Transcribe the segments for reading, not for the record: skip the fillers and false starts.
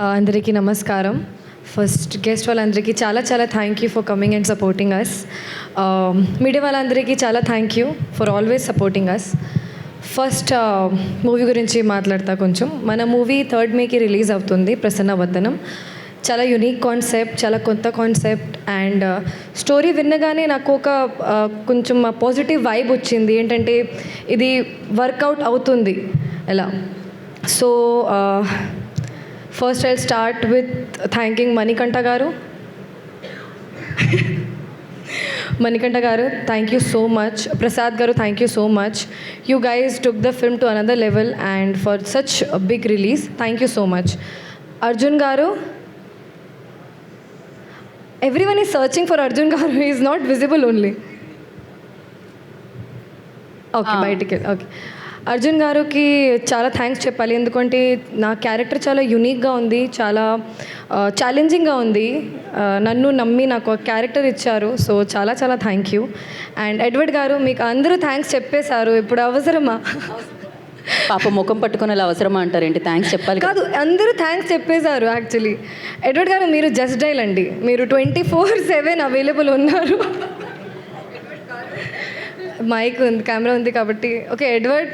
అందరికీ నమస్కారం. First guest వాళ్ళందరికీ చాలా చాలా thank you for coming and supporting us. Media వాళ్ళందరికీ చాలా thank you for always supporting us. First movie గురించి మాట్లాడతా కొంచెం. మన మూవీ 3rd మేకి రిలీజ్ అవుతుంది, ప్రసన్నవదనం. చాలా యునిక్ కాన్సెప్ట్, చాలా కొత్త కాన్సెప్ట్ అండ్ స్టోరీ విన్నగానే నాకు ఒక కొంచెం పాజిటివ్ వైబ్ వచ్చింది. ఏంటంటే ఇది వర్కౌట్ అవుతుంది ఎలా. So first I'll start with thanking Manikanta garu. Manikanta garu, thank you so much. Prasad garu, thank you so much. You guys took the film to another level and for such big release, thank you so much. Arjun garu, everyone is searching for Arjun garu, he is not visible only. Okay, బయటికి okay. Arjun గారికి చాలా thanks చెప్పాలి, ఎందుకంటే నా character చాలా యూనిక్గా ఉంది, చాలా ఛాలెంజింగ్గా ఉంది. నన్ను నమ్మి నాకు ఒక క్యారెక్టర్ ఇచ్చారు. సో చాలా చాలా థ్యాంక్ యూ. అండ్ ఎడ్వర్డ్ గారు, మీకు అందరూ థ్యాంక్స్ చెప్పేశారు, ఇప్పుడు అవసరమా? పాప ముఖం పట్టుకుని అలా అవసరమా అంటారేంటి? థ్యాంక్స్ చెప్పాలి కాదు, అందరూ థ్యాంక్స్ చెప్పేశారు. యాక్చువల్లీ ఎడ్వర్డ్ గారు, మీరు జస్ట్ డైల్ అండి, మీరు 24/7 అవైలబుల్ ఉన్నారు. మైక్ ఉంది, కెమెరా ఉంది కాబట్టి. Okay Edward,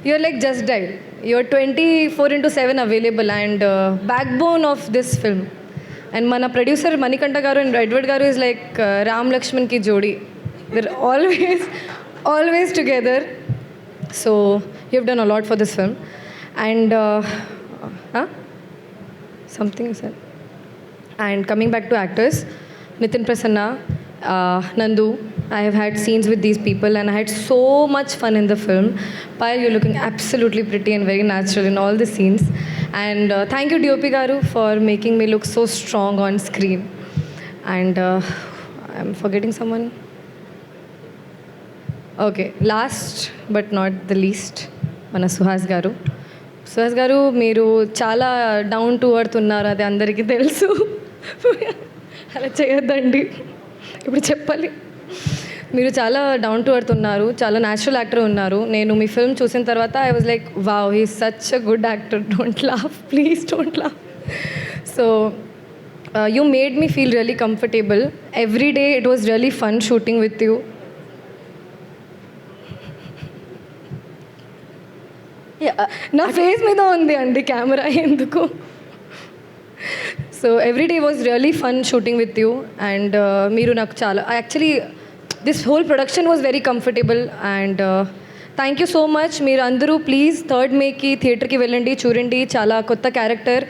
you're like just dial, you're 24/7 available and backbone of this film. And మన ప్రొడ్యూసర్ మణికంఠ గారు అండ్ ఎడ్వర్డ్ గారు ఈజ్ లైక్ రామ్ లక్ష్మణ్కి జోడీ. They're always together. So you've done a lot for this film and something you said. And coming back to actors, Nitin Prasanna, Nandu, I have had scenes with these people and I had so much fun in the film. Payal, you're looking absolutely pretty and very natural in all the scenes. And thank you DOP garu for making me look so strong on screen. And I'm forgetting someone. Okay, last but not the least మన సుహాస్ గారు. సుహాస్ గారు, మీరు చాలా down to earth ఉన్నారు, అది అందరికీ తెలుసు. అలా చేయొద్దండి, ఇప్పుడు చెప్పాలి. మీరు చాలా డౌన్ టు ఎర్త్ ఉన్నారు, చాలా న్యాచురల్ యాక్టర్ ఉన్నారు. నేను మీ ఫిల్మ్ చూసిన తర్వాత I was like wow, he is such a good actor. Don't laugh, please don't laugh. So you made me feel really comfortable. Every day it was really fun shooting with you. నా face మీద ఉంది అండి camera, ఎందుకు? So every day was really fun shooting with you and మీరు నాకు చాలా actually this whole production was very comfortable and thank you so much. మీరు అందరూ ప్లీజ్ 3rd మేకి థియేటర్కి వెళ్ళండి, చూడండి. చాలా కొత్త క్యారెక్టర్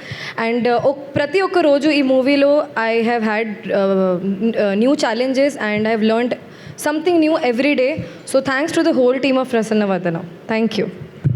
అండ్ ప్రతి ఒక్క రోజు ఈ మూవీలో I have had new challenges and I have learned something new every day. So thanks to the whole team of Prasanna Vadanam. Thank you.